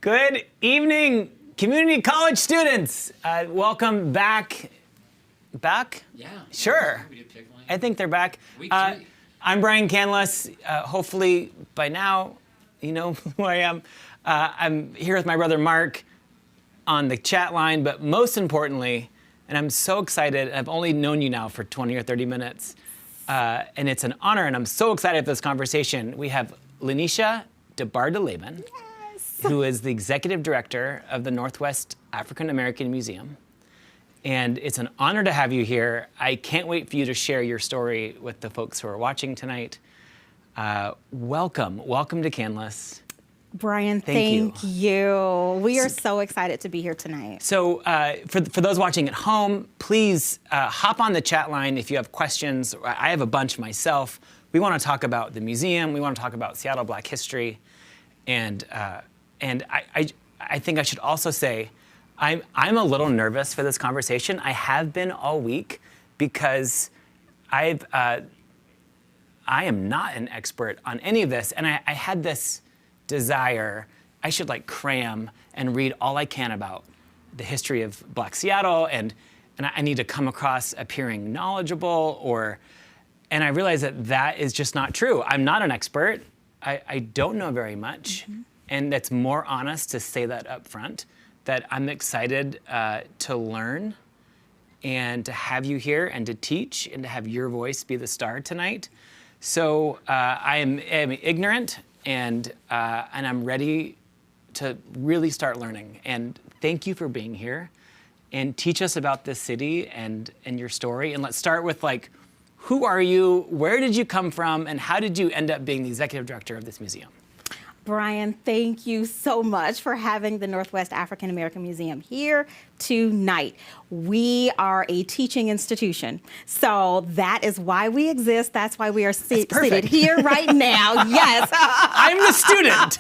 Good evening, community college students. Welcome back. Back? Yeah. Sure. I think they're back. Week 3. I'm Brian Canlis. Hopefully by now you know who I am. I'm here with my brother Mark on the chat line, but most importantly, and I'm so excited, I've only known you now for 20 or 30 minutes, and it's an honor, and I'm so excited for this conversation. We have LaNesha DeBardelaben, who is the executive director of the Northwest African American Museum. And it's an honor to have you here. I can't wait for you to share your story with the folks who are watching tonight. Welcome to Canlis. Brian, thank you. We are so excited to be here tonight. So for those watching at home, please hop on the chat line if you have questions. I have a bunch myself. We want to talk about the museum. We want to talk about Seattle Black history. And I think I should also say, I'm a little nervous for this conversation. I have been all week because I am not an expert on any of this, and I had this desire. I should like cram and read all I can about the history of Black Seattle, and I need to come across appearing knowledgeable, and I realize that is just not true. I'm not an expert. I don't know very much, and it's more honest to say that up front, that I'm excited to learn and to have you here and to teach and to have your voice be the star tonight. So I am ignorant and I'm ready to really start learning. And thank you for being here and teach us about this city and your story. And let's start with like, who are you, where did you come from, and how did you end up being the executive director of this museum? Brian, thank you so much for having the Northwest African American Museum here tonight. We are a teaching institution, so that is why we exist. That's why we are seated here right now. Yes. I'm the student.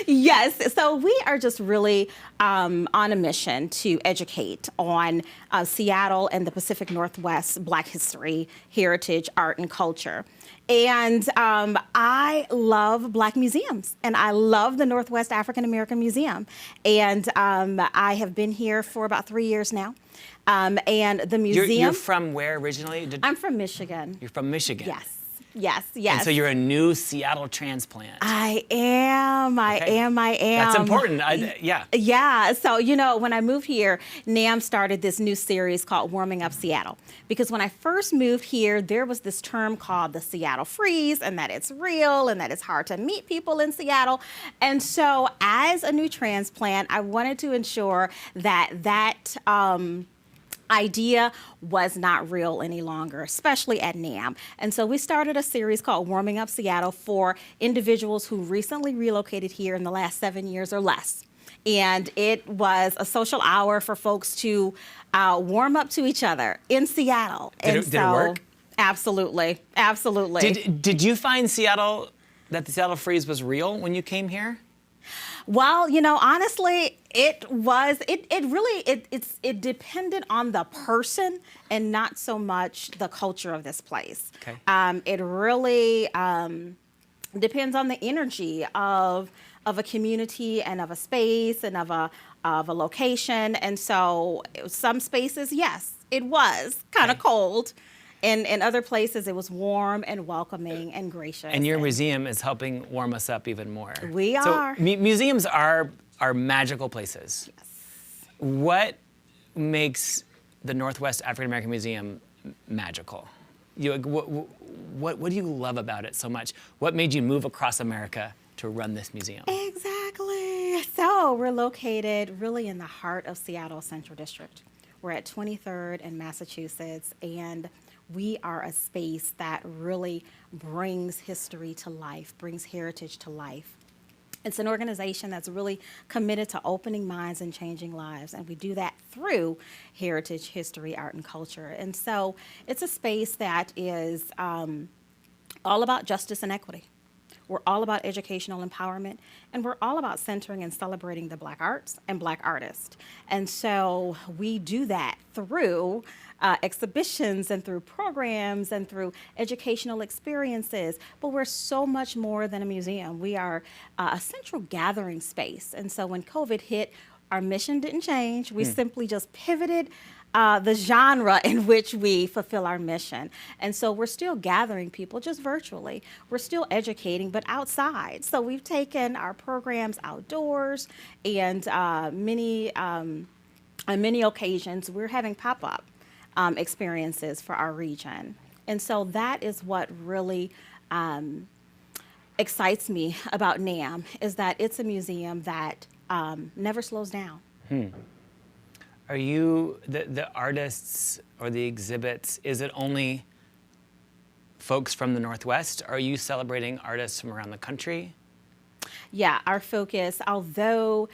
Yes, so we are just really on a mission to educate on Seattle and the Pacific Northwest Black history, heritage, art, and culture. And I love Black museums, and I love the Northwest African American Museum. And I have been here for about 3 years now. And the museum— You're from where originally? I'm from Michigan. You're from Michigan? Yes. Yes, yes. And so you're a new Seattle transplant. I am. That's important. Yeah. Yeah. So, you know, when I moved here, NAMM started this new series called Warming Up Seattle. Because when I first moved here, there was this term called the Seattle freeze, and that it's real and that it's hard to meet people in Seattle. And so as a new transplant, I wanted to ensure that idea was not real any longer, especially at NAMM. And so we started a series called Warming Up Seattle for individuals who recently relocated here in the last 7 years or less. And it was a social hour for folks to warm up to each other in Seattle. Did it work? Absolutely, absolutely. Did you find that the Seattle freeze was real when you came here? Well, you know, honestly, it depended on the person and not so much the culture of this place. Okay. It really depends on the energy of a community and of a space and of a location. And so some spaces, yes, it was kind of cold. In other places, it was warm and welcoming and gracious. And your museum is helping warm us up even more. We are. So museums are magical places. Yes. What makes the Northwest African American Museum magical? What do you love about it so much? What made you move across America to run this museum? Exactly. So we're located really in the heart of Seattle Central District. We're at 23rd and Massachusetts, and we are a space that really brings history to life, brings heritage to life. It's an organization that's really committed to opening minds and changing lives, and we do that through heritage, history, art, and culture. And so it's a space that is all about justice and equity. We're all about educational empowerment, and we're all about centering and celebrating the Black arts and Black artists. And so we do that through exhibitions and through programs and through educational experiences. But we're so much more than a museum. We are a central gathering space. And so when COVID hit, our mission didn't change. We simply just pivoted the genre in which we fulfill our mission. And so we're still gathering people just virtually. We're still educating, but outside. So we've taken our programs outdoors, and on many occasions, we're having pop-up experiences for our region. And so that is what really excites me about NAMM, is that it's a museum that never slows down. Are you, the artists or the exhibits, is it only folks from the Northwest? Are you celebrating artists from around the country? Yeah, our focus, although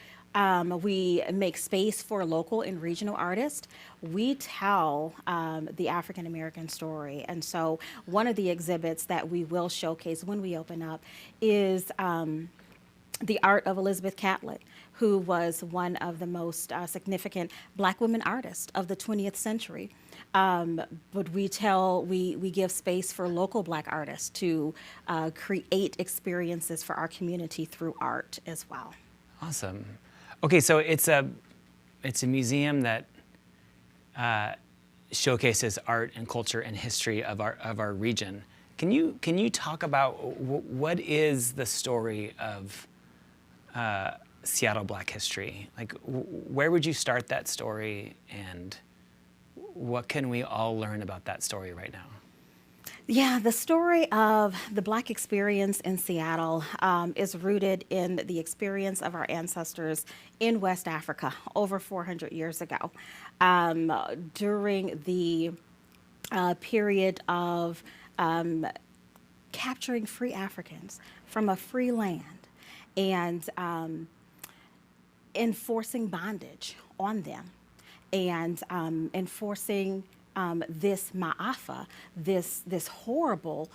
we make space for local and regional artists, we tell the African American story. And so one of the exhibits that we will showcase when we open up is the art of Elizabeth Catlett, who was one of the most significant Black women artists of the 20th century. But we give space for local Black artists to create experiences for our community through art as well. Awesome. Okay, so it's a museum that showcases art and culture and history of our region. Can you talk about what is the story of Seattle Black history? Like, where would you start that story, and what can we all learn about that story right now? Yeah, the story of the Black experience in Seattle is rooted in the experience of our ancestors in West Africa over 400 years ago, during the period of capturing free Africans from a free land and enforcing bondage on them, and enforcing this ma'afa, this horrible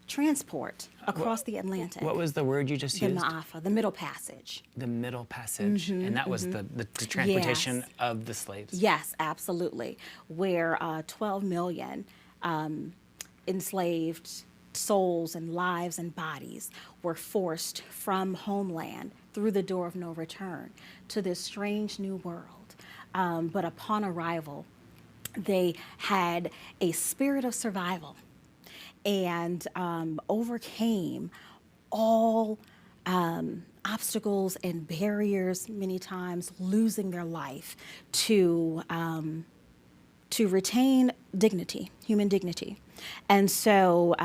transport across the Atlantic. What was the word you just used? The ma'afa, the Middle Passage. The Middle Passage, and that was the transportation Yes. of the slaves. Yes, absolutely. Where 12 million enslaved souls and lives and bodies were forced from homeland through the door of no return to this strange new world. But upon arrival, they had a spirit of survival and overcame all obstacles and barriers, many times losing their life to retain dignity, human dignity. And so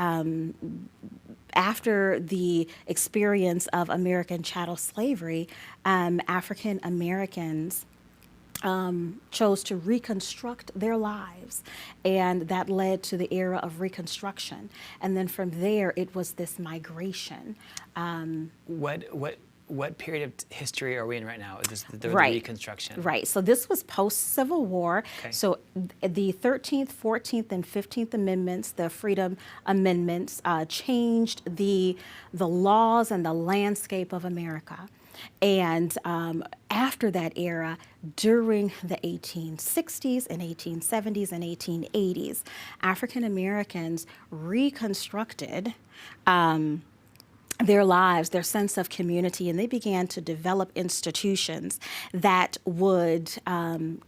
after the experience of American chattel slavery, African Americans chose to reconstruct their lives, and that led to the era of Reconstruction. And then from there, it was this migration. What period of history are we in right now? Is this the Right. Reconstruction? Right. So this was post-Civil War. Okay. So the 13th, 14th, and 15th Amendments, the Freedom Amendments, changed the laws and the landscape of America. And after that era, during the 1860s and 1870s and 1880s, African Americans reconstructed their lives, their sense of community, and they began to develop institutions that would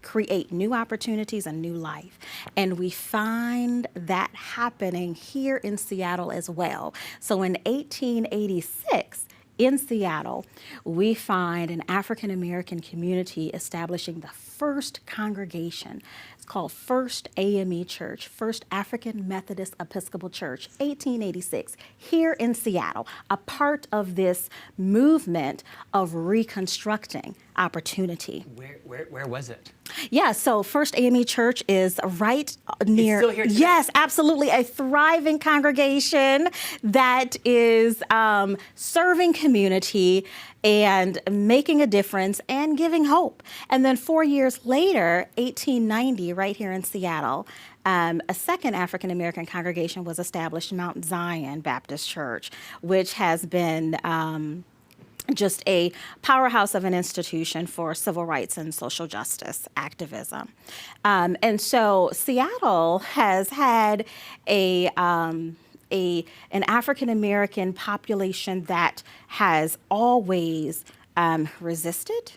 create new opportunities and new life. And we find that happening here in Seattle as well. So in 1886, in Seattle, we find an African American community establishing the first congregation. It's called First AME Church, First African Methodist Episcopal Church, 1886, here in Seattle, a part of this movement of reconstructing opportunity. Where was it? Yeah, so First AME Church is right near. It's still here today? Yes, absolutely. A thriving congregation that is serving community and making a difference and giving hope. And then 4 years later, 1890, right here in Seattle, a second African American congregation was established, Mount Zion Baptist Church, which has been just a powerhouse of an institution for civil rights and social justice activism. And so Seattle has had an African American population that has always resisted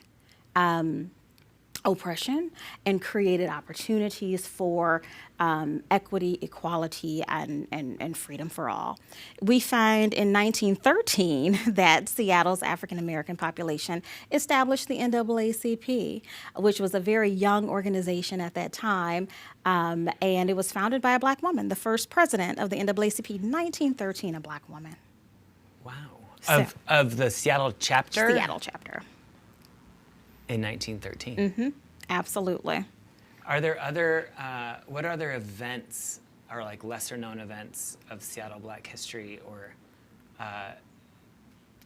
oppression and created opportunities for equity, equality, and freedom for all. We find in 1913 that Seattle's African American population established the NAACP, which was a very young organization at that time, and it was founded by a black woman. The first president of the NAACP, 1913, a black woman. Wow. Of the Seattle chapter? Seattle chapter. In 1913. Mm-hmm. Absolutely. Are there other, what other events are like lesser known events of Seattle Black history, or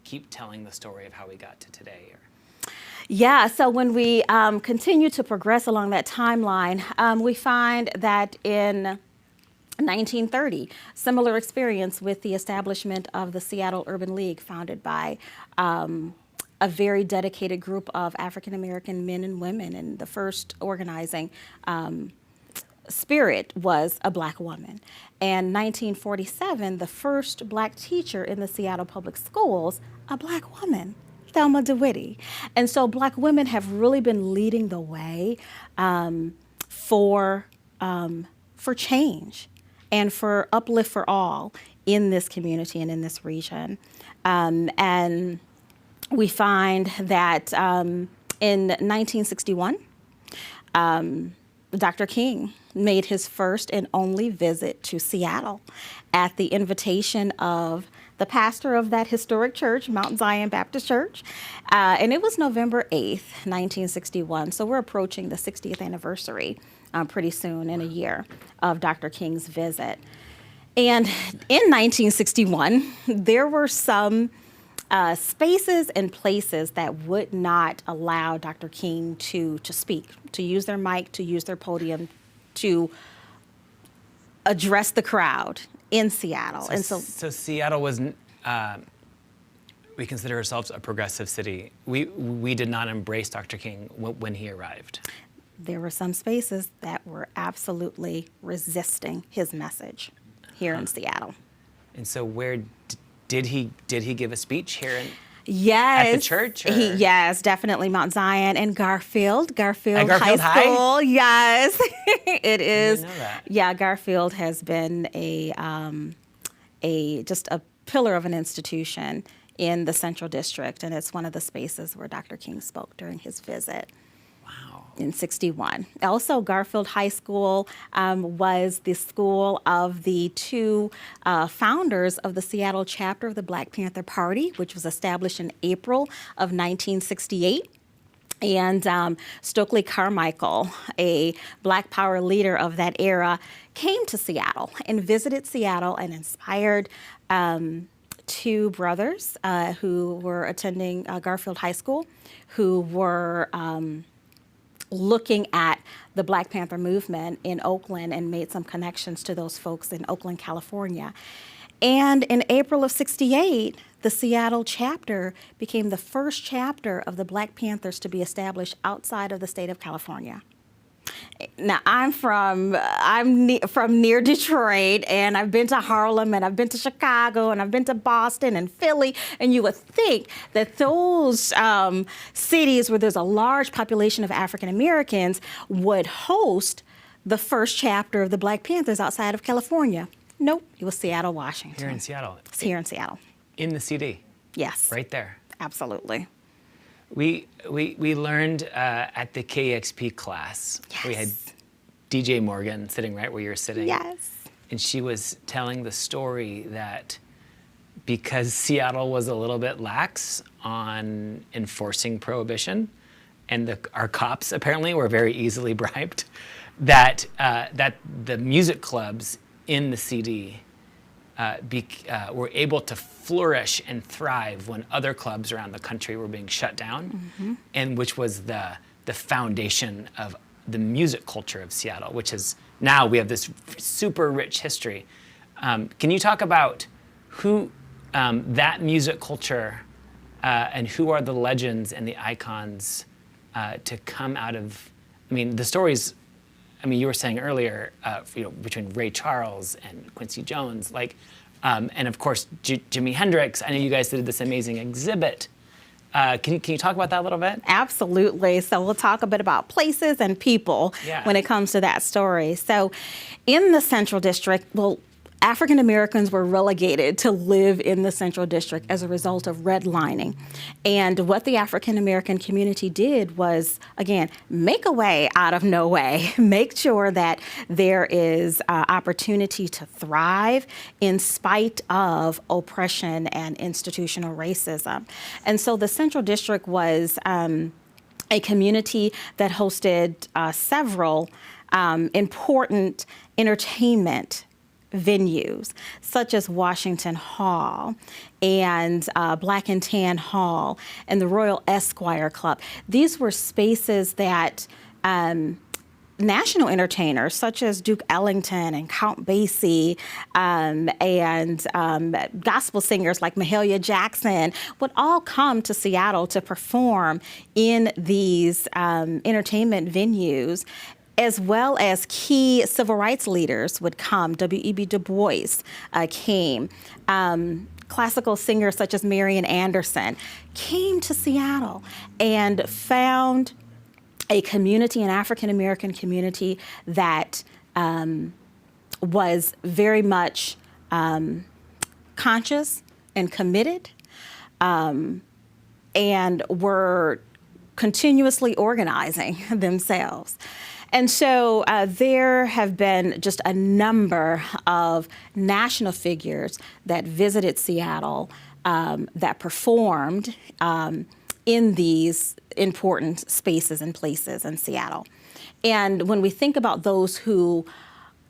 keep telling the story of how we got to today? Or? Yeah, so when we continue to progress along that timeline, we find that in 1930, similar experience with the establishment of the Seattle Urban League, founded by a very dedicated group of African American men and women, and the first organizing spirit was a black woman. And 1947, the first black teacher in the Seattle public schools, a black woman, Thelma DeWitty. And so black women have really been leading the way for change and for uplift for all in this community and in this region. And we find that in 1961, Dr. King made his first and only visit to Seattle at the invitation of the pastor of that historic church, Mount Zion Baptist Church. And it was November 8th, 1961. So we're approaching the 60th anniversary pretty soon in a year of Dr. King's visit. And in 1961, there were some spaces and places that would not allow Dr. King to speak, to use their mic, to use their podium, to address the crowd in Seattle. So Seattle was, we consider ourselves a progressive city. We did not embrace Dr. King when he arrived. There were some spaces that were absolutely resisting his message here in Seattle. And so where did he give a speech here Yes. at the church? Yes, definitely Mount Zion and Garfield Garfield High School. High? Yes, it is. I didn't know that. Yeah, Garfield has been just a pillar of an institution in the Central District, and it's one of the spaces where Dr. King spoke during his visit. Wow. In 61. Also, Garfield High School was the school of the two founders of the Seattle chapter of the Black Panther Party, which was established in April of 1968. And Stokely Carmichael, a Black Power leader of that era, came to Seattle and visited Seattle and inspired two brothers who were attending Garfield High School, who were looking at the Black Panther movement in Oakland, and made some connections to those folks in Oakland, California. And in April of '68, the Seattle chapter became the first chapter of the Black Panthers to be established outside of the state of California. Now, I'm from near Detroit, and I've been to Harlem, and I've been to Chicago, and I've been to Boston and Philly, and you would think that those cities where there's a large population of African Americans would host the first chapter of the Black Panthers outside of California. Nope, it was Seattle, Washington. Here in Seattle. It's here in Seattle. In the CD. Yes. Right there. Absolutely. We learned at the KEXP class. Yes. We had DJ Morgan sitting right where you're sitting. Yes. And she was telling the story that because Seattle was a little bit lax on enforcing prohibition, and our cops apparently were very easily bribed, that the music clubs in the CD were able to flourish and thrive when other clubs around the country were being shut down, and which was the foundation of the music culture of Seattle, which is now we have this super rich history. Can you talk about who that music culture and who are the legends and the icons to come out of, I mean, the stories, I mean, you were saying earlier, between Ray Charles and Quincy Jones, and of course, Jimi Hendrix. I know you guys did this amazing exhibit. Can you talk about that a little bit? Absolutely. So we'll talk a bit about places and people when it comes to that story. So in the Central District, well, African Americans were relegated to live in the Central District as a result of redlining. And what the African American community did was, again, make a way out of no way, make sure that there is opportunity to thrive in spite of oppression and institutional racism. And so the Central District was a community that hosted several important entertainment venues, such as Washington Hall and Black and Tan Hall and the Royal Esquire Club. These were spaces that national entertainers such as Duke Ellington and Count Basie and gospel singers like Mahalia Jackson would all come to Seattle to perform in these entertainment venues, as well as key civil rights leaders would come. W.E.B. Du Bois came. Classical singers such as Marian Anderson came to Seattle and found a community, an African American community that was very much conscious and committed, and were continuously organizing themselves. And so there have been just a number of national figures that visited Seattle that performed in these important spaces and places in Seattle. And when we think about those who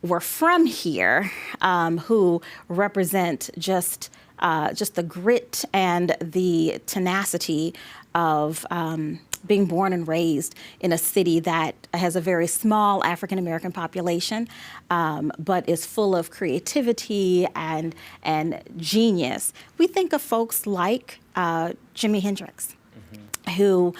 were from here, who represent just the grit and the tenacity of being born and raised in a city that has a very small African American population, but is full of creativity and genius. We think of folks like Jimi Hendrix, who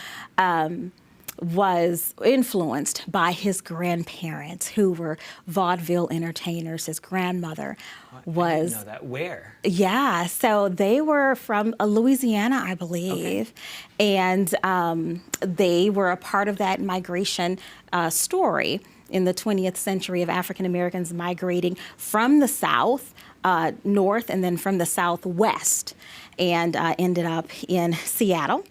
was influenced by his grandparents, who were vaudeville entertainers. His grandmother was. I didn't know that. Where? Yeah, so they were from Louisiana, I believe, and they were a part of that migration story in the 20th century of African Americans migrating from the South north and then from the Southwest, and ended up in Seattle.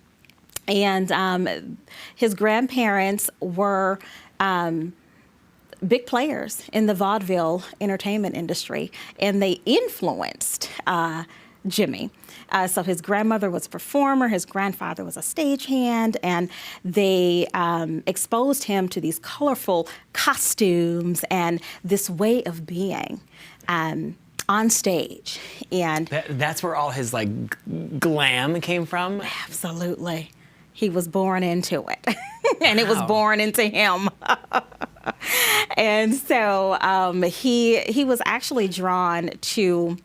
And his grandparents were big players in the vaudeville entertainment industry, and they influenced Jimmy. So his grandmother was a performer, his grandfather was a stagehand, and they exposed him to these colorful costumes and this way of being on stage. And that's where all his glam came from? Absolutely. He was born into it, and it was born into him. And so he was actually drawn to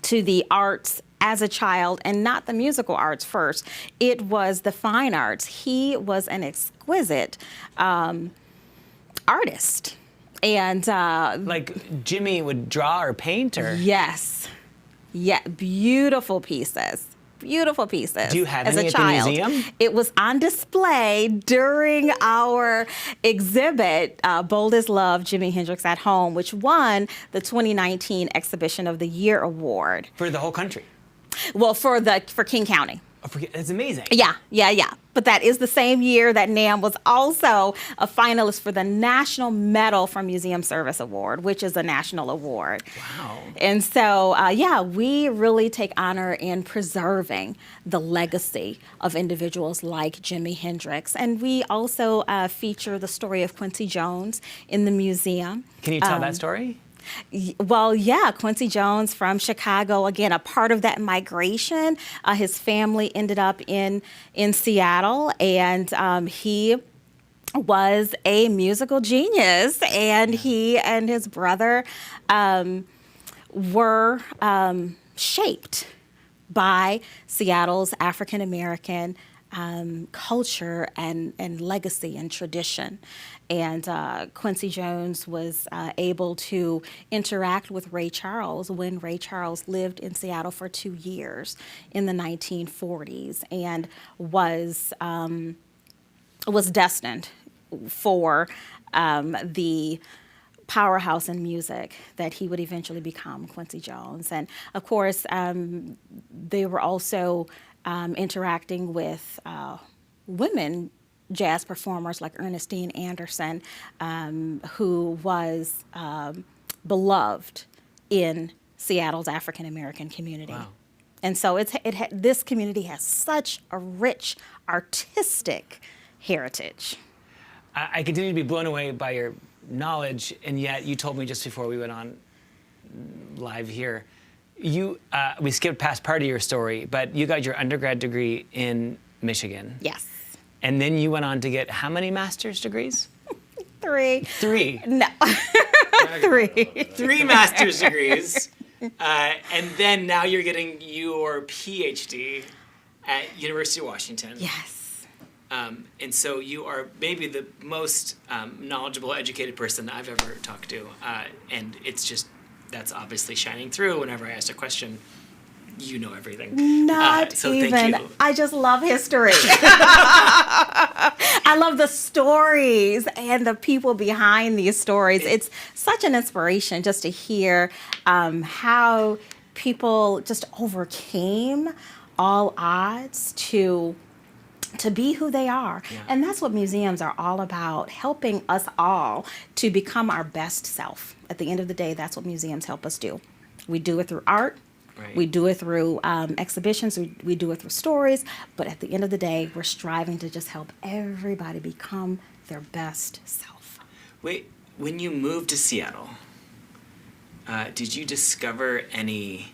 the arts as a child, and not the musical arts first. It was the fine arts. He was an exquisite artist. And like Jimmy would draw or paint, or? Yes. Yeah, beautiful pieces. Beautiful pieces. Do you have as any a at child. the museum? It was on display during our exhibit, Bold as Love, Jimi Hendrix at Home, which won the 2019 Exhibition of the Year Award. For the whole country? Well, for King County. Oh, it's amazing. Yeah. But that is the same year that NAMM was also a finalist for the National Medal for Museum Service Award, which is a national award. Wow. And so, we really take honor in preserving the legacy of individuals like Jimi Hendrix. And we also feature the story of Quincy Jones in the museum. Can you tell that story? Well, yeah, Quincy Jones from Chicago, again, a part of that migration. His family ended up in Seattle, and he was a musical genius, and he and his brother were shaped by Seattle's African American culture and legacy and tradition. And Quincy Jones was able to interact with Ray Charles when Ray Charles lived in Seattle for 2 years in the 1940s, and was destined for the powerhouse in music that he would eventually become, Quincy Jones. And of course, they were also interacting with women jazz performers like Ernestine Anderson, who was beloved in Seattle's African American community. Wow. And so this community has such a rich artistic heritage. I continue to be blown away by your knowledge, and yet you told me just before we went on live here, we skipped past part of your story, but you got your undergrad degree in Michigan. Yes. And then you went on to get how many master's degrees? 3. 3. No. 3. 3 master's degrees. And then now you're getting your PhD at University of Washington. Yes. And so you are maybe the most knowledgeable, educated person I've ever talked to. And it's just, that's obviously shining through whenever I ask a question. You know everything. Not so even. Thank you. I just love history. I love the stories and the people behind these stories. It's such an inspiration just to hear how people just overcame all odds to be who they are. Yeah. And that's what museums are all about, helping us all to become our best self. At the end of the day, that's what museums help us do. We do it through art. Right. We do it through exhibitions, we do it through stories, but at the end of the day, we're striving to just help everybody become their best self. Wait, when you moved to Seattle, did you discover any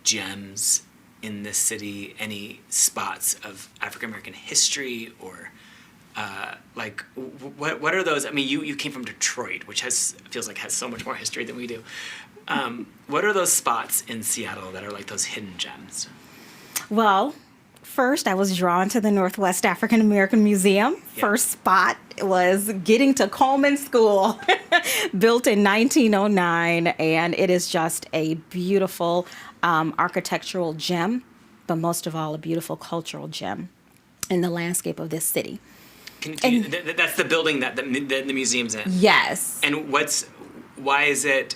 gems in this city, any spots of African American history, or what are those? I mean, you came from Detroit, which feels like has so much more history than we do. What are those spots in Seattle that are like those hidden gems? Well, first I was drawn to the Northwest African American Museum. Yeah. First spot was getting to Coleman School, built in 1909, and it is just a beautiful architectural gem, but most of all, a beautiful cultural gem in the landscape of this city. That's the building that the museum's in? Yes. And why is it,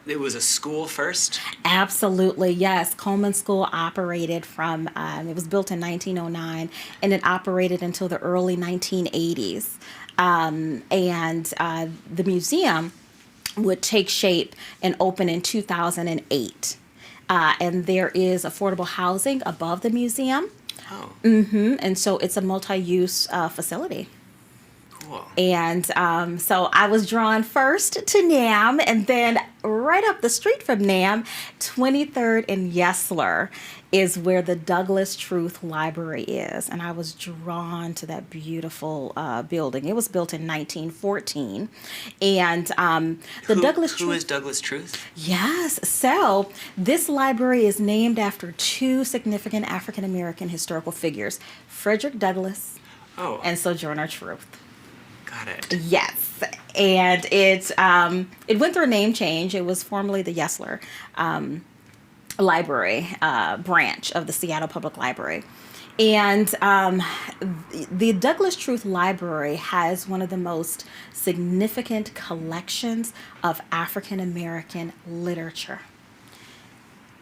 it was a school first? Absolutely, yes. Coleman School operated from, it was built in 1909, and it operated until the early 1980s. The museum would take shape and open in 2008. And there is affordable housing above the museum. Oh. And so it's a multi-use facility. Cool. And so I was drawn first to NAMM, and then right up the street from NAMM, 23rd and Yesler is where the Douglas Truth Library is. And I was drawn to that beautiful building. It was built in 1914. And Who is Douglas Truth? Yes. So this library is named after 2 significant African American historical figures, Frederick Douglass and Sojourner Truth. Got it. Yes, and it went through a name change. It was formerly the Yesler Library branch of the Seattle Public Library. And the Douglas Truth Library has one of the most significant collections of African American literature.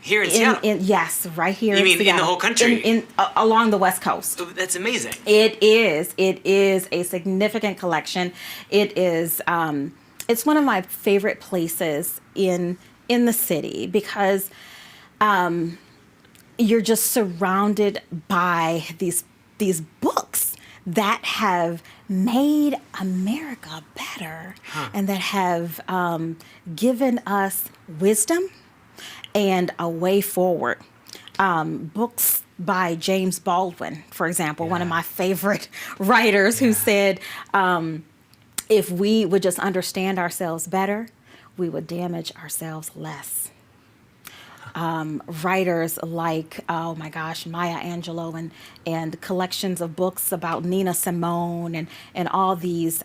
Here in Seattle? Yes, right here in Seattle. You mean in the whole country? Along the West Coast. That's amazing. It is a significant collection. It is, it's one of my favorite places in the city because you're just surrounded by these books that have made America better and that have given us wisdom and a way forward. Books by James Baldwin, for example, one of my favorite writers, who said, if we would just understand ourselves better, we would damage ourselves less. writers like, oh my gosh, Maya Angelou, and collections of books about Nina Simone, and all these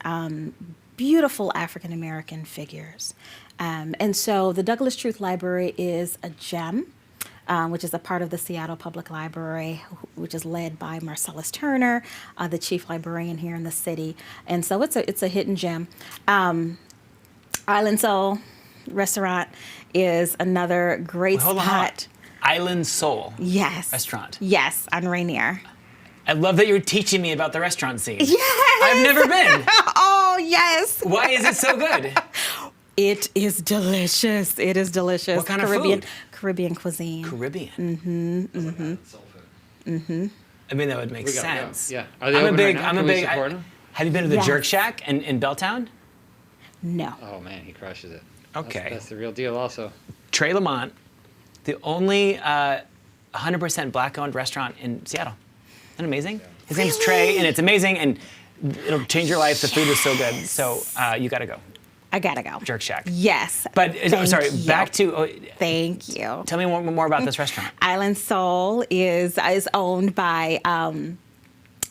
beautiful African American figures. And so the Douglas Truth Library is a gem, which is a part of the Seattle Public Library, which is led by Marcellus Turner, the chief librarian here in the city. And so it's a hidden gem. Island Soul Restaurant is another great Hold on. spot. Island Soul. Yes. Restaurant. Yes, on Rainier. I love that you're teaching me about the restaurant scene. Yes. I've never been. Oh, yes. Why is it so good? It is delicious. It is delicious. What kind of Caribbean, food? Caribbean cuisine. Caribbean. Soul food. I mean, that would make We gotta go. sense. Yeah. Are they I'm a open big. right now? I'm a Can we big. support them? Have you been to the Yes. Jerk Shack in Belltown? No. Oh man, he crushes it. Okay. That's the real deal. Also. Trey Lamont, the only 100% black-owned restaurant in Seattle. Isn't that amazing? His name's Trey, and it's amazing, and it'll change your life. The food is so good. So you got to go. I gotta go. Jerk Shack. Yes. But sorry, Thank you. back to. Thank you. Tell me more about this restaurant. Island Soul is owned by an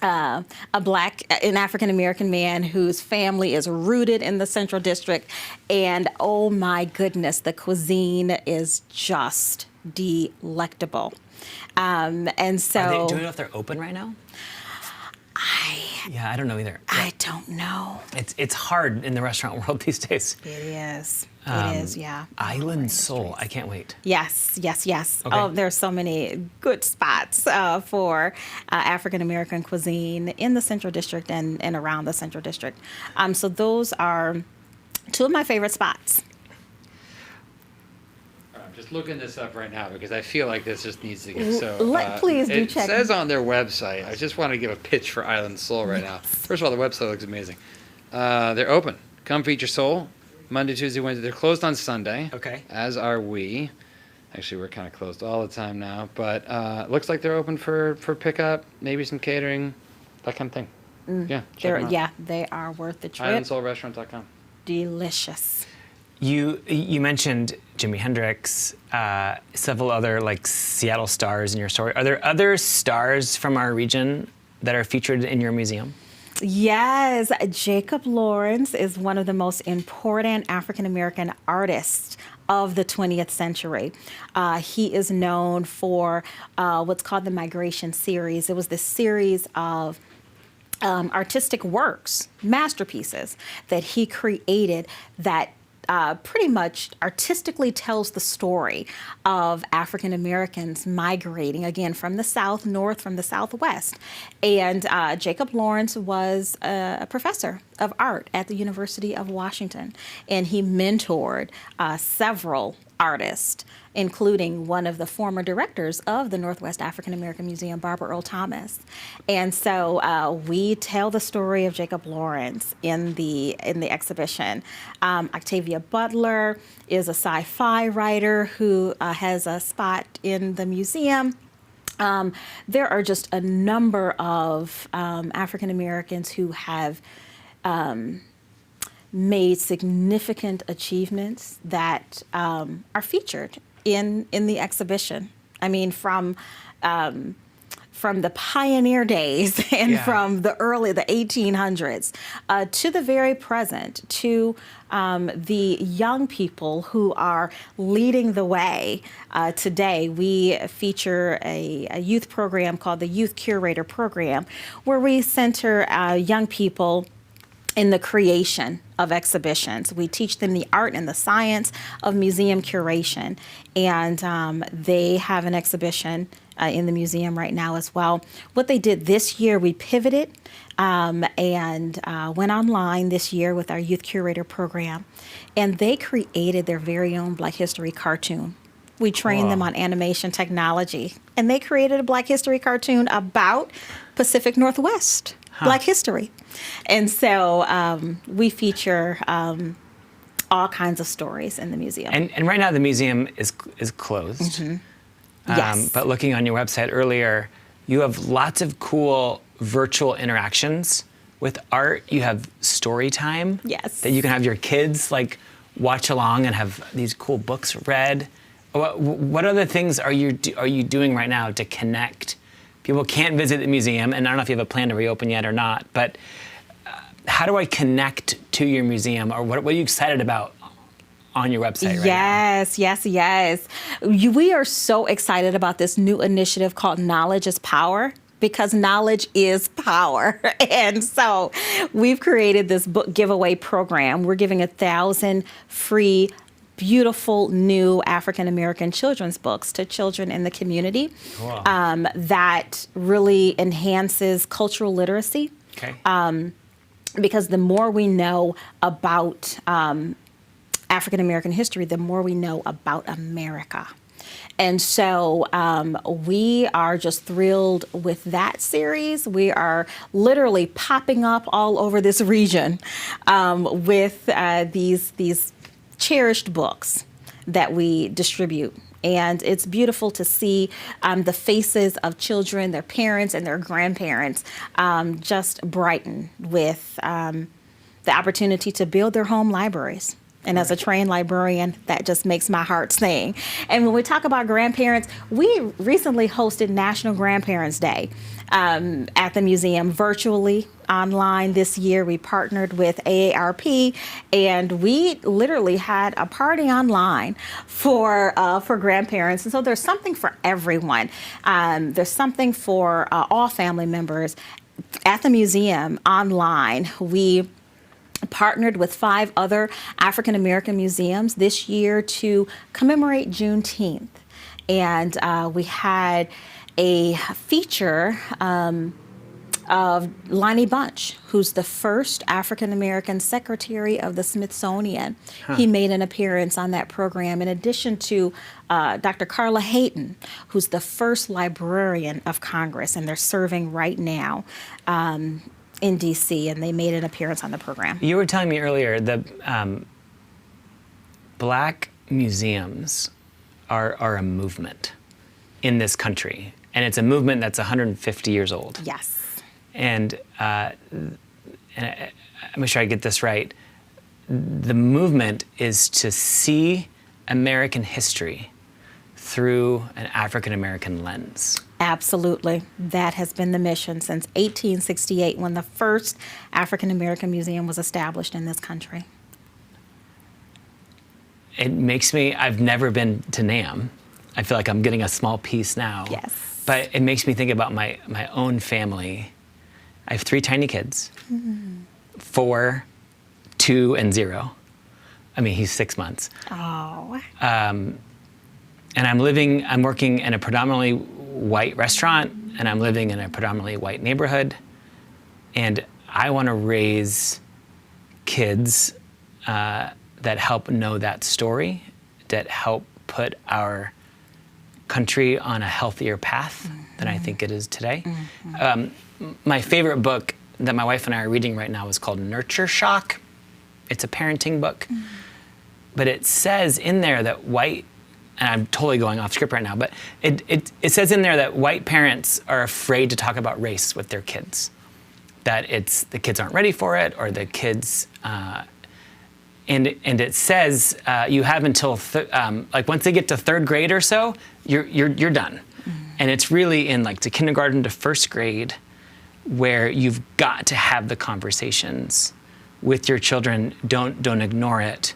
African American man whose family is rooted in the Central District, and oh my goodness, the cuisine is just delectable. And so Do you know if they're open right now? Yeah, I don't know either. I don't know. It's hard in the restaurant world these days. It is. It is. Yeah. Island Soul. I can't wait. Yes, yes, yes. Okay. Oh, there's so many good spots for African American cuisine in the Central District and around the Central District. So those are two of my favorite spots. I'm just looking this up right now because I feel like this just needs to get so. Please do check. It says on their website. I just want to give a pitch for Island Soul right now. First of all, the website looks amazing. They're open. Come feature Soul. Monday, Tuesday, Wednesday. They're closed on Sunday. Okay. As are we. Actually, we're kind of closed all the time now. But looks like they're open for pickup, maybe some catering, that kind of thing. Yeah. Check 'em out. Yeah, they are worth the trip. IslandSoulRestaurant.com. Delicious. You mentioned Jimi Hendrix, several other like Seattle stars in your story. Are there other stars from our region that are featured in your museum? Yes, Jacob Lawrence is one of the most important African American artists of the 20th century. He is known for what's called the Migration Series. It was this series of artistic works, masterpieces that he created that pretty much artistically tells the story of African Americans migrating, again, from the South, north, from the Southwest. And Jacob Lawrence was a professor of art at the University of Washington, and he mentored several artists, including one of the former directors of the Northwest African American Museum, Barbara Earl Thomas. And so we tell the story of Jacob Lawrence in the exhibition. Octavia Butler is a sci-fi writer who has a spot in the museum. There are just a number of African Americans who have made significant achievements that are featured in the exhibition. I mean, from the pioneer days and from the 1800s to the very present, to the young people who are leading the way today. We feature a youth program called the Youth Curator Program, where we center young people in the creation of exhibitions. We teach them the art and the science of museum curation. And they have an exhibition in the museum right now as well. What they did this year, we pivoted and went online this year with our Youth Curator Program. And they created their very own Black History cartoon. We trained them on animation technology. And they created a Black History cartoon about Pacific Northwest Black history. And so we feature all kinds of stories in the museum. And right now the museum is closed. Mm-hmm. Yes. But looking on your website earlier, you have lots of cool virtual interactions with art. You have story time. Yes. That you can have your kids like watch along and have these cool books read. What other things are you doing right now to connect? People can't visit the museum, and I don't know if you have a plan to reopen yet or not, but how do I connect to your museum, or what are you excited about on your website right now? Yes. We are so excited about this new initiative called Knowledge is Power, because knowledge is power. And so we've created this book giveaway program. We're giving 1,000 free, beautiful new African American children's books to children in the community. Cool. That really enhances cultural literacy. Okay. Because the more we know about African American history, the more we know about America. And so we are just thrilled with that series. We are literally popping up all over this region with these cherished books that we distribute. And it's beautiful to see the faces of children, their parents, and their grandparents just brighten with the opportunity to build their home libraries. And as a trained librarian, that just makes my heart sing. And when we talk about grandparents, we recently hosted National Grandparents Day at the museum virtually online this year. We partnered with AARP, and we literally had a party online for grandparents. And so there's something for everyone. There's something for all family members. At the museum online, we partnered with 5 other African American museums this year to commemorate Juneteenth. And we had a feature of Lonnie Bunch, who's the first African American secretary of the Smithsonian. He made an appearance on that program, in addition to Dr. Carla Hayton, who's the first librarian of Congress, and they're serving right now in DC, and they made an appearance on the program. You were telling me earlier that Black museums are a movement in this country, and it's a movement that's 150 years old. Yes. And make sure I get this right. The movement is to see American history through an African American lens. Absolutely. That has been the mission since 1868, when the first African American museum was established in this country. It makes me, I've never been to NAMM. I feel like I'm getting a small piece now. Yes. But it makes me think about my own family. I have 3 tiny kids, 4, 2, and 0. I mean, he's 6 months. Oh. And I'm working in a predominantly white restaurant, and I'm living in a predominantly white neighborhood. And I want to raise kids that help know that story, that help put our country on a healthier path than I think it is today. My favorite book that my wife and I are reading right now is called Nurture Shock. It's a parenting book. But it says in there that and I'm totally going off script right now, but it says in there that white parents are afraid to talk about race with their kids. That the kids aren't ready for it, or the kids, and it says you have until like once they get to 3rd grade or so, you're done. And it's really in like to kindergarten to 1st grade where you've got to have the conversations with your children. Don't ignore it.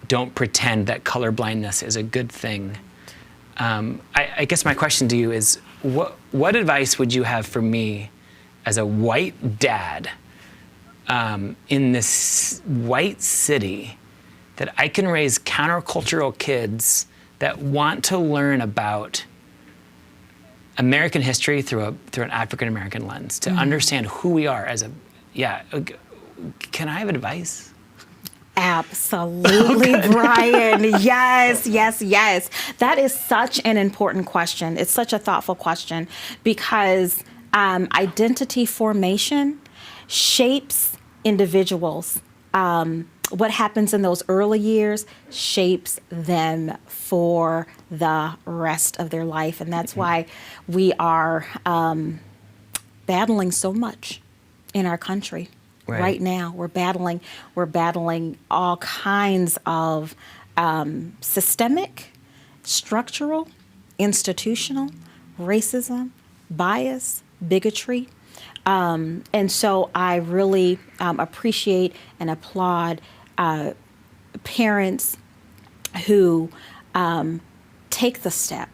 Don't pretend that colorblindness is a good thing. I guess my question to you is, what advice would you have for me as a white dad in this white city that I can raise countercultural kids that want to learn about American history through an African American lens, to understand who we are as can I have advice? Absolutely, Brian. Yes. That is such an important question. It's such a thoughtful question, because identity formation shapes individuals. What happens in those early years shapes them for the rest of their life. And that's why we are battling so much in our country. Right now, we're battling all kinds of systemic, structural, institutional, racism, bias, bigotry. And so I really appreciate and applaud parents who take the step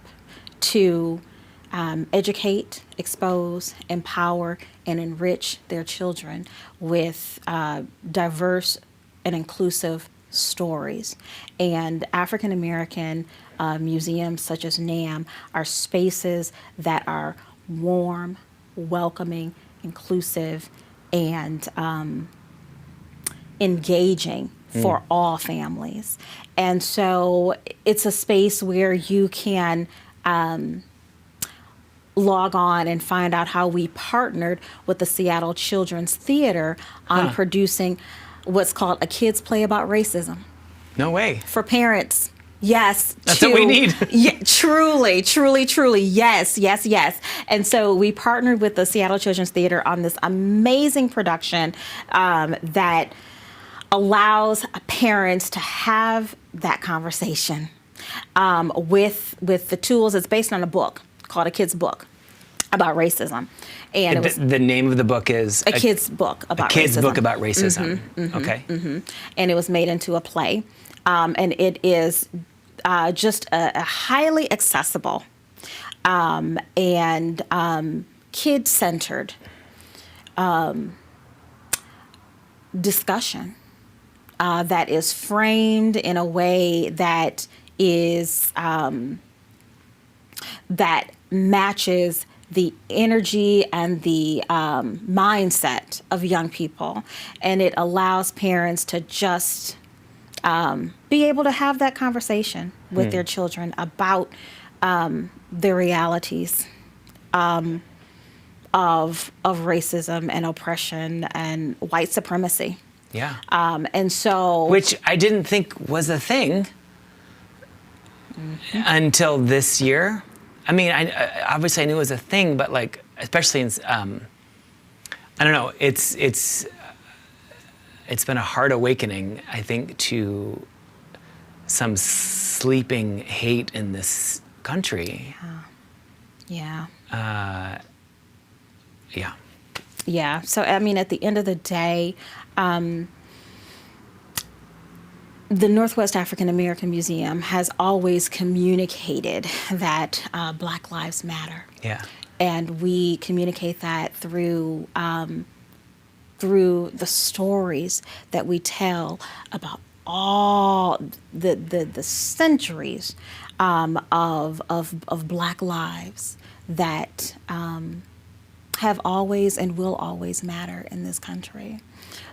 to educate, expose, empower, and enrich their children with diverse and inclusive stories. And African American museums such as NAMM are spaces that are warm, welcoming, inclusive, and engaging for all families. And so it's a space where you can log on and find out how we partnered with the Seattle Children's Theater on producing what's called a kids play about racism. No way. For parents. Yes. That's what we need. Yeah, truly, truly, truly. Yes, yes, yes. And so we partnered with the Seattle Children's Theater on this amazing production that allows parents to have that conversation with the tools. It's based on a book called A Kid's Book about racism. And it was The name of the book is a kid's book about racism. A kid's book about racism. Okay. And it was made into a play. And it is just a highly accessible and kid-centered discussion that is framed in a way that is that matches the energy and the mindset of young people, and it allows parents to just be able to have that conversation with their children about the realities of racism and oppression and white supremacy. Yeah. And so, which I didn't think was a thing until this year. I mean, I obviously I knew it was a thing, but like, especially in, I don't know, it's been a hard awakening, I think, to some sleeping hate in this country. yeah. Yeah. Yeah. So, I mean, at the end of the day, the Northwest African American Museum has always communicated that Black Lives Matter. Yeah. And we communicate that through the stories that we tell about all the centuries of Black lives that have always and will always matter in this country.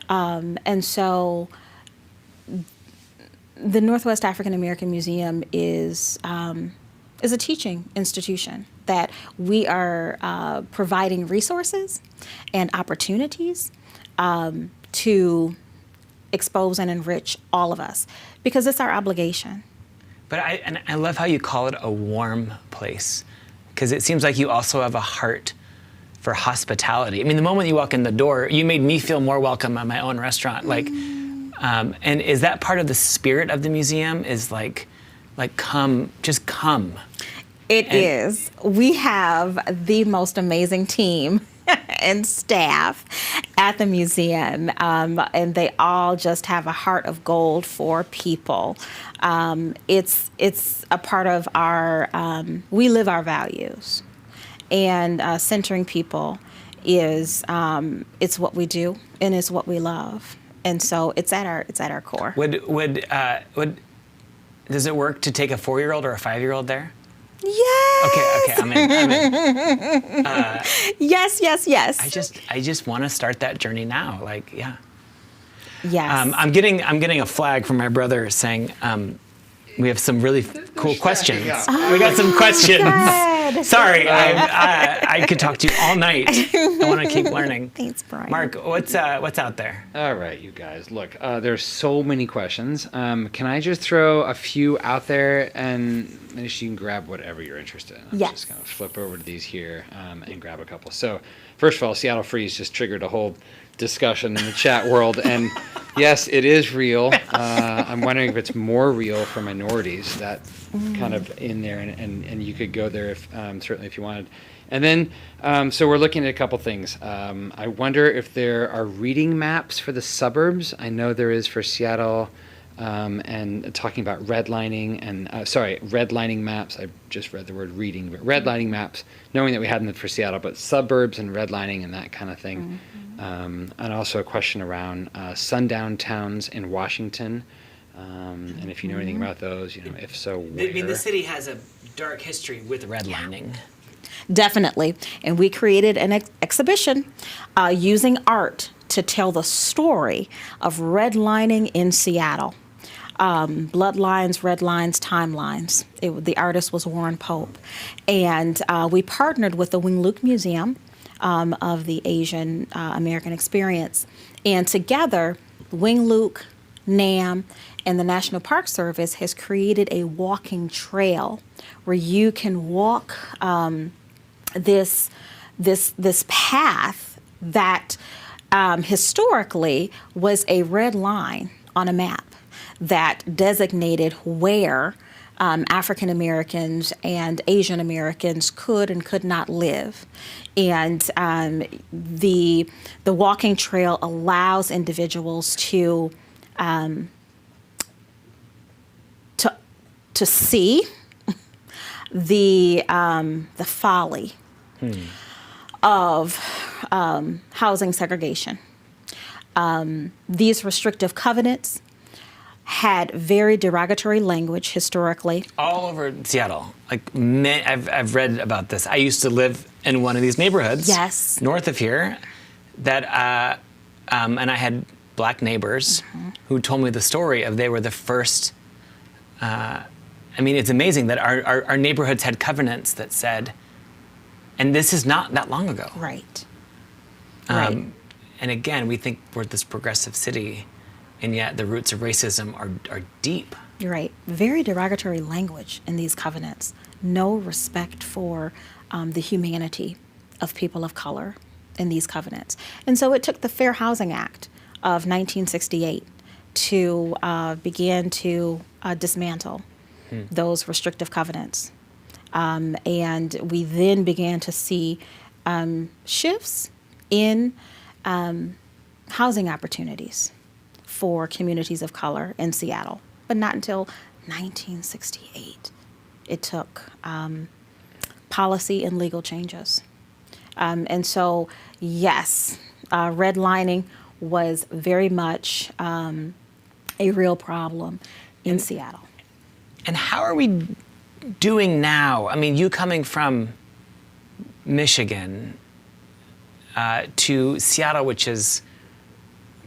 And so the Northwest African American Museum is a teaching institution that we are providing resources and opportunities to expose and enrich all of us, because it's our obligation. But I love how you call it a warm place, because it seems like you also have a heart for hospitality. I mean, the moment you walk in the door, you made me feel more welcome at my own restaurant. Like, and is that part of the spirit of the museum? Is like come, just come. It is. We have the most amazing team and staff at the museum, and they all just have a heart of gold for people. It's a part of our, we live our values, and centering people is it's what we do and it's what we love, and so it's at our core. Would does it work to take a 4-year-old or a 5-year-old there? Yes. Okay, I'm in. Yes. I just want to start that journey now. Like, yeah. Yes. I'm getting a flag from my brother saying we have some really cool questions. We got some questions. Good. Sorry, I could talk to you all night. I want to keep learning. Thanks, Brian. Mark, what's out there? All right, you guys. Look, there's so many questions. Can I just throw a few out there, and LaNesha, you can grab whatever you're interested in. I'm Yes. just going to flip over to these here and grab a couple. So First of all, Seattle Freeze just triggered a whole discussion in the chat world, and yes, it is real. I'm wondering if it's more real for minorities. That kind of in there, and you could go there if certainly if you wanted. And then, so we're looking at a couple things. I wonder if there are reading maps for the suburbs. I know there is for Seattle, and talking about redlining and, redlining maps. I just read the word reading, but redlining maps, knowing that we had them for Seattle, but suburbs and redlining and that kind of thing. And also a question around sundown towns in Washington. And if you know anything about those, if so, where? I mean, the city has a dark history with redlining. Definitely. And we created an exhibition using art to tell the story of redlining in Seattle. Bloodlines, red lines, timelines. The artist was Warren Pope. And we partnered with the Wing Luke Museum of the Asian American Experience. And together, Wing Luke, NAMM, and the National Park Service has created a walking trail where you can walk this path that historically was a red line on a map that designated where African Americans and Asian Americans could and could not live. And the walking trail allows individuals to see the folly of housing segregation. These restrictive covenants had very derogatory language historically. All over Seattle. I've read about this. I used to live in one of these neighborhoods, yes, north of here, that and I had black neighbors who told me the story of they were the first. I mean, it's amazing that our neighborhoods had covenants that said, and this is not that long ago. Right. And again, we think we're this progressive city, and yet the roots of racism are deep. You're right. Very derogatory language in these covenants. No respect for the humanity of people of color in these covenants. And so it took the Fair Housing Act of 1968 to begin to dismantle those restrictive covenants. And we then began to see shifts in housing opportunities for communities of color in Seattle, but not until 1968. It took policy and legal changes. And so, yes, redlining was very much a real problem in Seattle. And how are we doing now? I mean, you coming from Michigan to Seattle, which is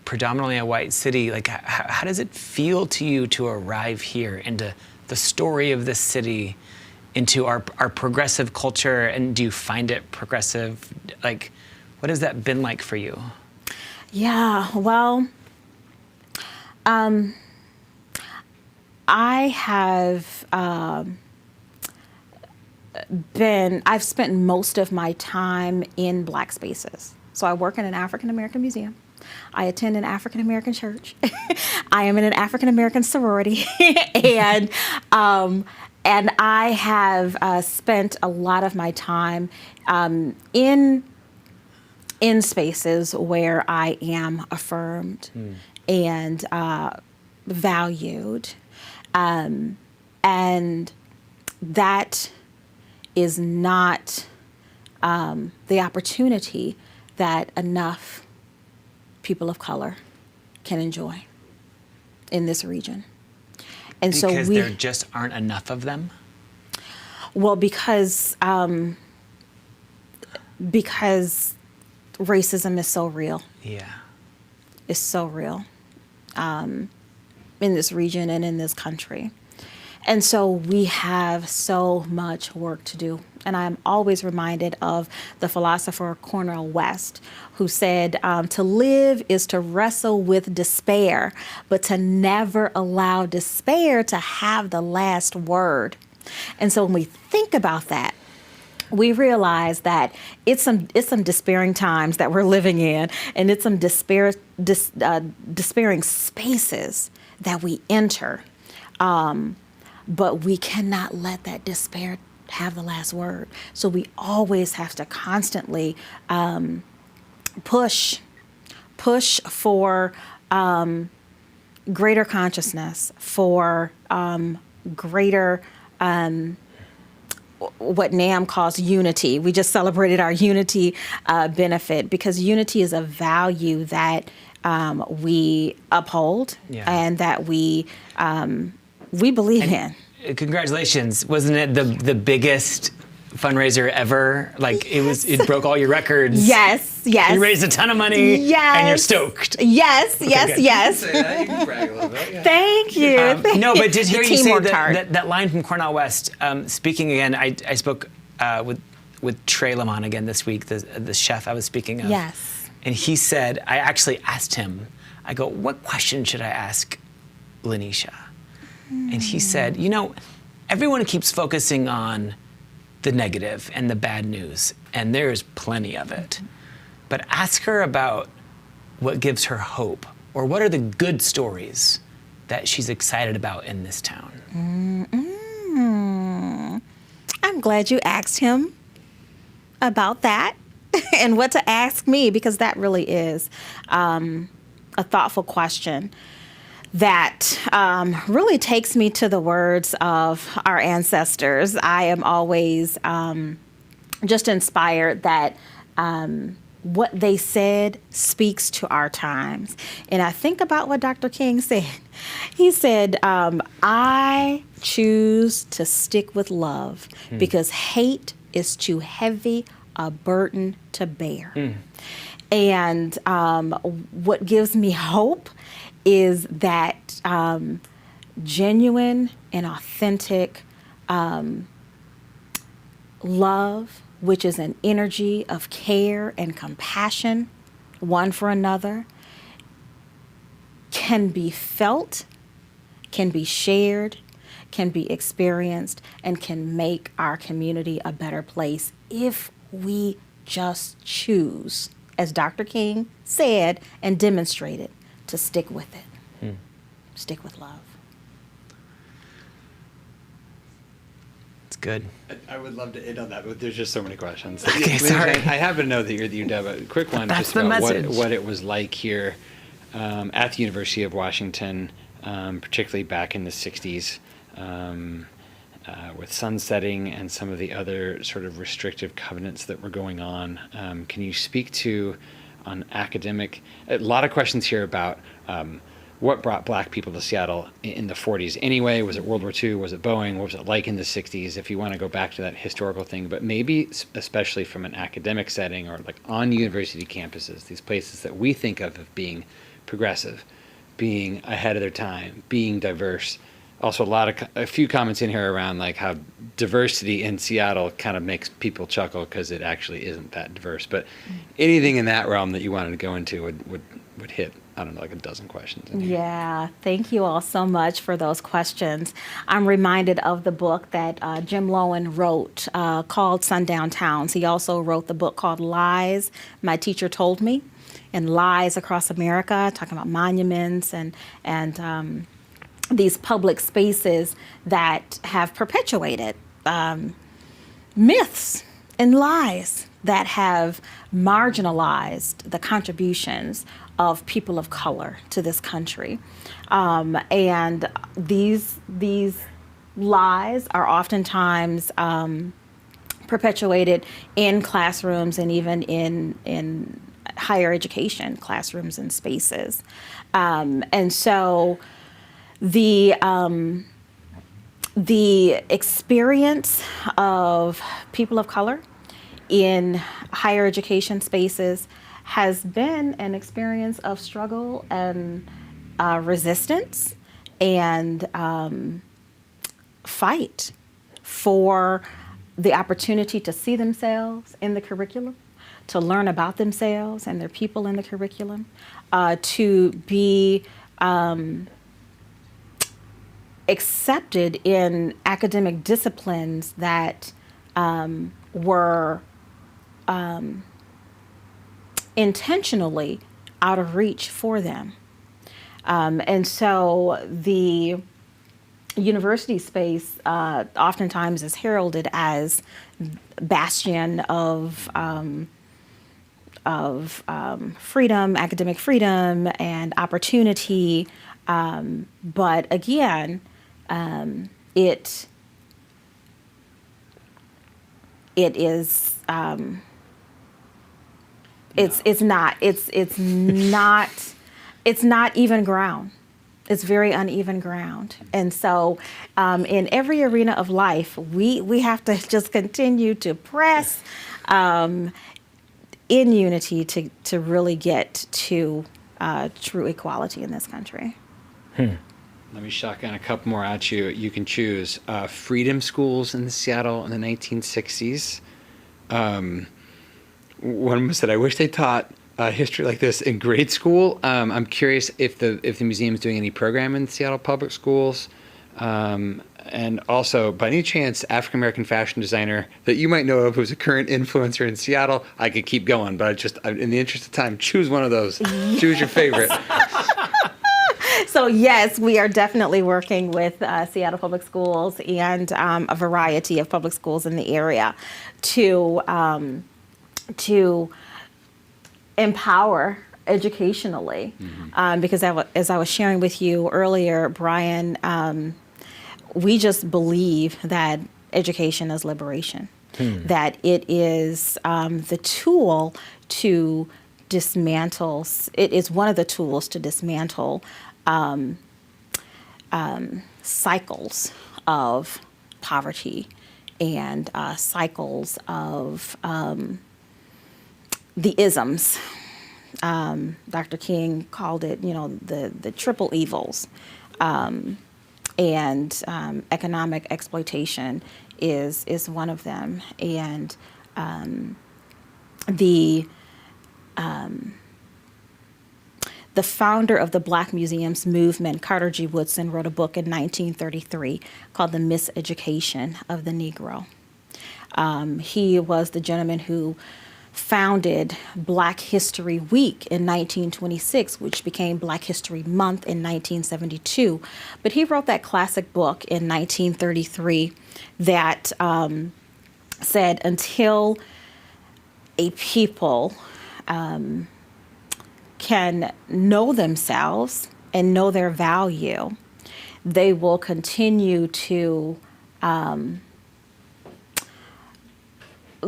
predominantly a white city, like how does it feel to you to arrive here into the story of this city, into our progressive culture, and do you find it progressive? Like, what has that been like for you? Yeah, well, I have I've spent most of my time in Black spaces. So I work in an African American museum. I attend an African American church. I am in an African American sorority, and I have spent a lot of my time in spaces where I am affirmed and valued, and that is not the opportunity that enough people of color can enjoy in this region. And because so there just aren't enough of them? Well, because racism is so real. Yeah. It's so real in this region and in this country. And so we have so much work to do. And I'm always reminded of the philosopher Cornel West, who said, to live is to wrestle with despair, but to never allow despair to have the last word. And so when we think about that, we realize that it's some despairing times that we're living in, and it's some despairing spaces that we enter. But we cannot let that despair have the last word. So we always have to constantly push for greater consciousness, for greater what NAMM calls unity. We just celebrated our unity benefit, because unity is a value that we uphold and that we believe in. Congratulations! Wasn't it the biggest fundraiser ever? Like it broke all your records. Yes. You raised a ton of money. Yes. And you're stoked. Yes. Good. Yes. Say that, you can brag a little bit. Yeah. Thank you. No, but did hear you say team worked hard. that line from Cornell West. Speaking again, I spoke with Trey Lamont again this week, the chef I was speaking of. Yes. And he said, I actually asked him, I go, what question should I ask LaNesha? And he said, everyone keeps focusing on the negative and the bad news, and there's plenty of it. But ask her about what gives her hope, or what are the good stories that she's excited about in this town. I'm glad you asked him about that and what to ask me, because that really is a thoughtful question that really takes me to the words of our ancestors. I am always just inspired that what they said speaks to our times. And I think about what Dr. King said. He said, I choose to stick with love because hate is too heavy a burden to bear. And what gives me hope is that genuine and authentic love, which is an energy of care and compassion one for another, can be felt, can be shared, can be experienced, and can make our community a better place if we just choose, as Dr. King said and demonstrated, to stick with it. Stick with love. It's good. I would love to end on that, but there's just so many questions. Okay, sorry. I happen to know that you have a quick one That's just the about message. what it was like here at the University of Washington, particularly back in the 60s, with sunsetting and some of the other sort of restrictive covenants that were going on. Can you speak to, on academic, a lot of questions here about what brought black people to Seattle in the 40s anyway? Was it World War II? Was it Boeing? What was it like in the 60s? If you want to go back to that historical thing, but maybe especially from an academic setting or like on university campuses, these places that we think of being progressive, being ahead of their time, being diverse. Also, a few comments in here around like how diversity in Seattle kind of makes people chuckle because it actually isn't that diverse. But anything in that realm that you wanted to go into would hit, I don't know, like a dozen questions. Yeah, thank you all so much for those questions. I'm reminded of the book that Jim Lowen wrote called Sundown Towns. He also wrote the book called Lies, My Teacher Told Me, and Lies Across America, talking about monuments and these public spaces that have perpetuated myths and lies that have marginalized the contributions of people of color to this country. And these lies are oftentimes perpetuated in classrooms and even in higher education classrooms and spaces. And so the experience of people of color in higher education spaces has been an experience of struggle and resistance and fight for the opportunity to see themselves in the curriculum, to learn about themselves and their people in the curriculum, to be accepted in academic disciplines that were intentionally out of reach for them. And so the university space oftentimes is heralded as bastion of freedom, academic freedom, and opportunity. But again, it is it's not even ground. It's very uneven ground. And so in every arena of life, we have to just continue to press in unity to really get to true equality in this country. Let me shotgun a couple more at you. You can choose freedom schools in Seattle in the 1960s. One said, I wish they taught history like this in grade school. I'm curious if the museum is doing any program in Seattle public schools. And also, by any chance, African-American fashion designer that you might know of who's a current influencer in Seattle. I could keep going, but in the interest of time, choose one of those. Choose your favorite. So yes, we are definitely working with Seattle Public Schools and a variety of public schools in the area to empower educationally. Because as I was sharing with you earlier, Brian, we just believe that education is liberation, that it is the tool to dismantle, it is one of the tools to dismantle cycles of poverty and cycles of the isms. Dr. King called it, the triple evils. And economic exploitation is one of them. And the founder of the Black Museums movement, Carter G. Woodson, wrote a book in 1933 called The Miseducation of the Negro. He was the gentleman who founded Black History Week in 1926, which became Black History Month in 1972. But he wrote that classic book in 1933 that said, until a people can know themselves and know their value, they will continue to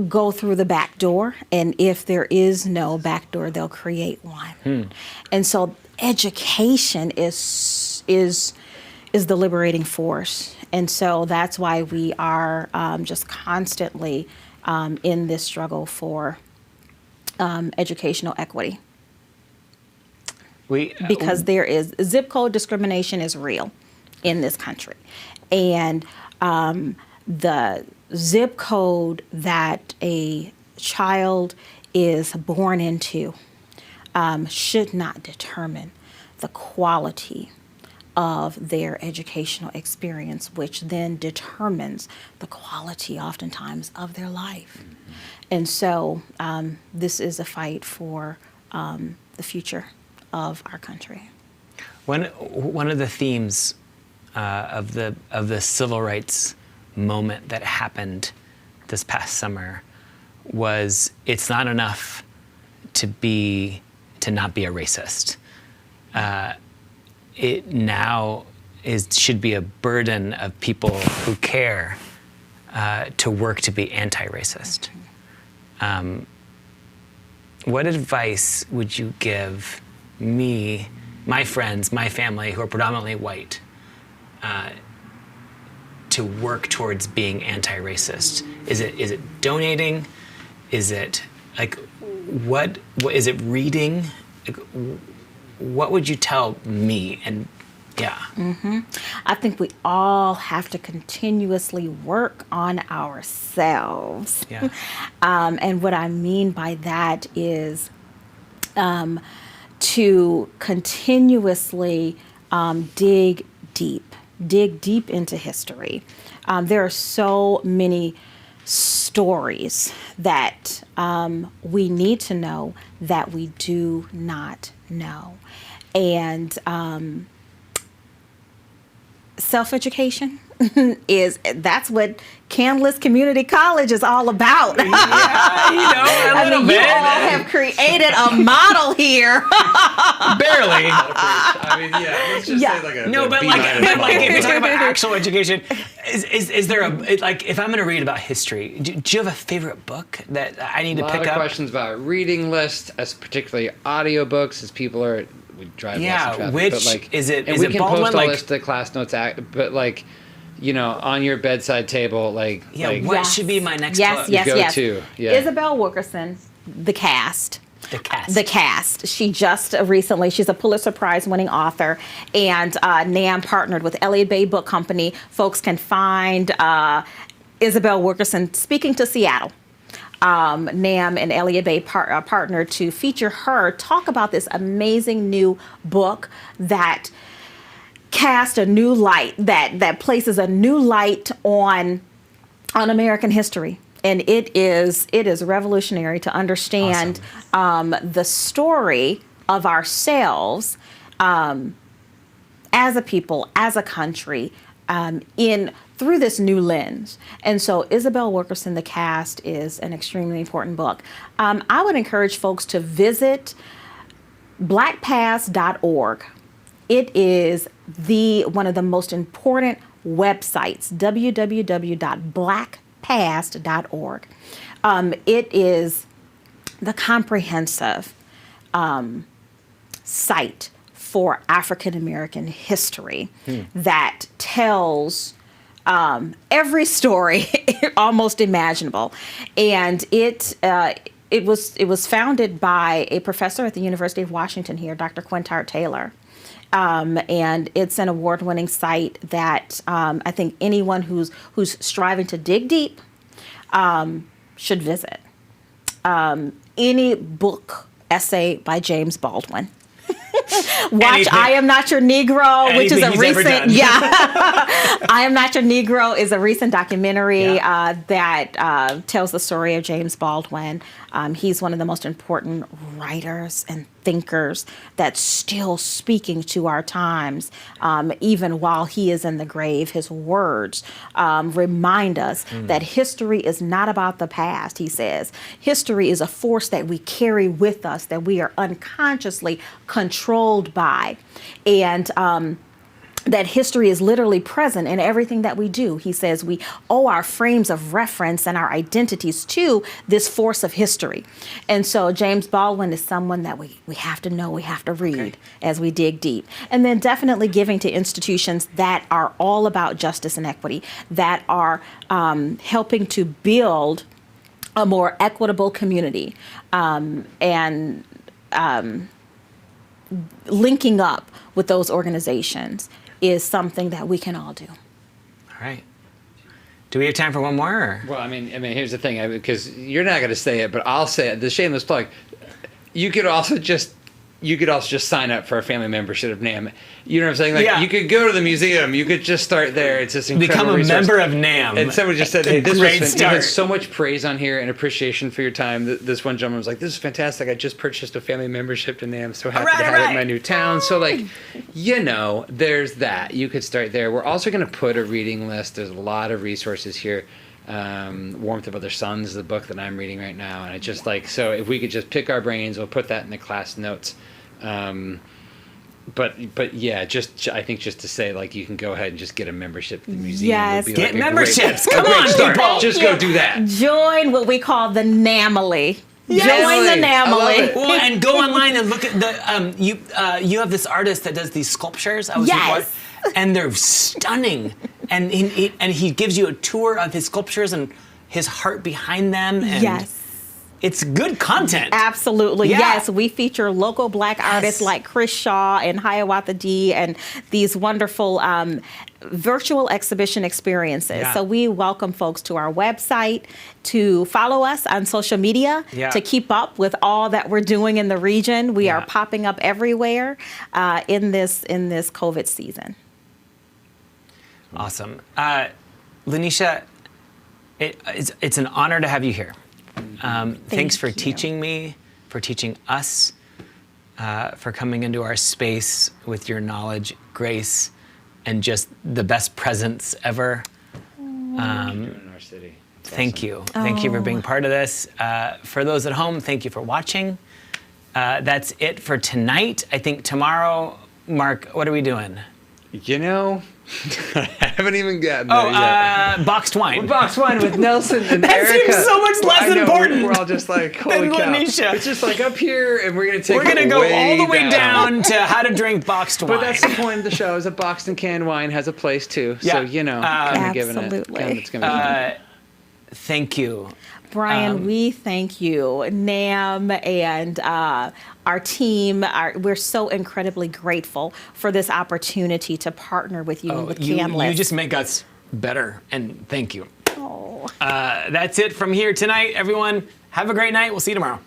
go through the back door, and if there is no back door, they'll create one. And so education is the liberating force. And so that's why we are just constantly in this struggle for educational equity. Because there is zip code discrimination is real in this country. And the zip code that a child is born into should not determine the quality of their educational experience, which then determines the quality oftentimes of their life. And so this is a fight for the future of our country. One of the themes of the civil rights moment that happened this past summer was it's not enough to not be a racist. It now should be a burden of people who care to work to be anti-racist. What advice would you give me, my friends, my family, who are predominantly white, to work towards being anti-racist? Is it donating? Is it what is it reading? What would you tell me? And I think we all have to continuously work on ourselves. Yeah. And what I mean by that is to continuously dig deep into history. There are so many stories that we need to know that we do not know. And self-education that's what Canlis Community College is all about. Yeah, a little bit. You all have created a model here. Barely. I mean, let's just say like a No, but B like, minus if you're talking about actual education, is there like, if I'm going to read about history, do you have a favorite book that I need to pick up? A lot of questions about reading lists, as particularly audiobooks, as people are, we drive less in traffic. Which, but like, is it we can Baldwin? post all this to Class Notes Act, but like, on your bedside table, like, what should be my next book? Yes. To. Yeah. Isabel Wilkerson, The Cast. The Cast. She just recently, she's a Pulitzer Prize winning author, and NAMM partnered with Elliott Bay Book Company. Folks can find Isabel Wilkerson speaking to Seattle. NAMM and Elliott Bay partnered to feature her talk about this amazing new book that cast a new light, that places a new light on American history. And it is revolutionary to understand the story of ourselves as a people, as a country, through this new lens. And so Isabel Wilkerson, The Cast, is an extremely important book. I would encourage folks to visit blackpast.org. It is one of the most important websites, www.blackpast.org. It is the comprehensive site for African American history that tells every story almost imaginable, and it was founded by a professor at the University of Washington here, Dr. Quintard Taylor. And it's an award-winning site that I think anyone who's striving to dig deep should visit. Any book, essay by James Baldwin. Watch Anything. I Am Not Your Negro, which is a Anything he's ever recent, done. I Am Not Your Negro is a recent documentary that tells the story of James Baldwin. He's one of the most important writers and thinkers that's still speaking to our times. Even while he is in the grave, his words remind us that history is not about the past, he says. History is a force that we carry with us, that we are unconsciously controlled by. And that history is literally present in everything that we do. He says we owe our frames of reference and our identities to this force of history. And so James Baldwin is someone that we have to know, we have to read as we dig deep. And then definitely giving to institutions that are all about justice and equity, that are helping to build a more equitable community, and linking up with those organizations is something that we can all do. All right. Do we have time for one more? Or? Well, I mean, here's the thing, because you're not going to say it, but I'll say it. The shameless plug. You could also just sign up for a family membership of NAMM. You know what I'm saying? Like, you could go to the museum. You could just start there. It's this incredible Become a resource. member of NAMM. And someone just said, "Hey, this Great was start. you had so much praise on here and appreciation for your time." This one gentleman was like, "This is fantastic. I just purchased a family membership to NAMM. So happy to have it in my new town." So like, there's that. You could start there. We're also going to put a reading list. There's a lot of resources here. Warmth of Other Suns is the book that I'm reading right now, and I just so if we could just pick our brains, we'll put that in the class notes. But yeah, I think just to say, like, you can go ahead and just get a membership to the museum. Yes. Would be Get like memberships. A Come great on, start. people. Just go do that. Join what we call the NAMMily. Yes. Join the I love NAMMily. it. Well, and go online and look at the you have this artist that does these sculptures. Yes. And they're stunning. And he gives you a tour of his sculptures and his heart behind them. And Yes. It's good content. Absolutely. Yeah. Yes, we feature local Black artists like Chris Shaw and Hiawatha D and these wonderful virtual exhibition experiences. Yeah. So we welcome folks to our website, to follow us on social media, to keep up with all that we're doing in the region. We are popping up everywhere in this COVID season. Awesome. LaNesha, It's an honor to have you here. Thanks for you. teaching me, for teaching us, for coming into our space with your knowledge, grace, and just the best presence ever. In our city. It's Thank awesome. you. Thank you for being part of this. For those at home, thank you for watching. That's it for tonight. I think tomorrow, Mark, what are we doing? You know, I haven't even gotten there yet. Boxed wine. Box one with Nelson and That Erica. seems so much less I know, important We're all just like, holy than cow. LaNesha. It's just like up here, and we're gonna take. We're gonna it go way all the way down to how to drink boxed wine. But that's the point of the show: is that boxed and canned wine has a place too. So Yeah. kind of giving it. Absolutely. It's gonna be fun. Thank you. Brian, we thank you, NAMM, and our team. We're so incredibly grateful for this opportunity to partner with you and with Canlis. You just make us better, and thank you. Oh. That's it from here tonight, everyone. Have a great night. We'll see you tomorrow.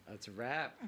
That's a wrap.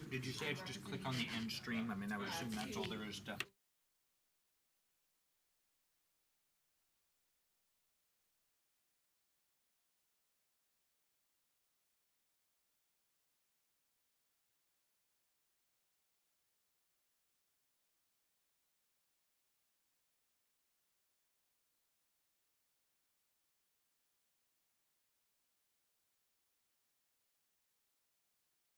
Did you say I should just click on the end stream? I mean, I would assume that's all there is to.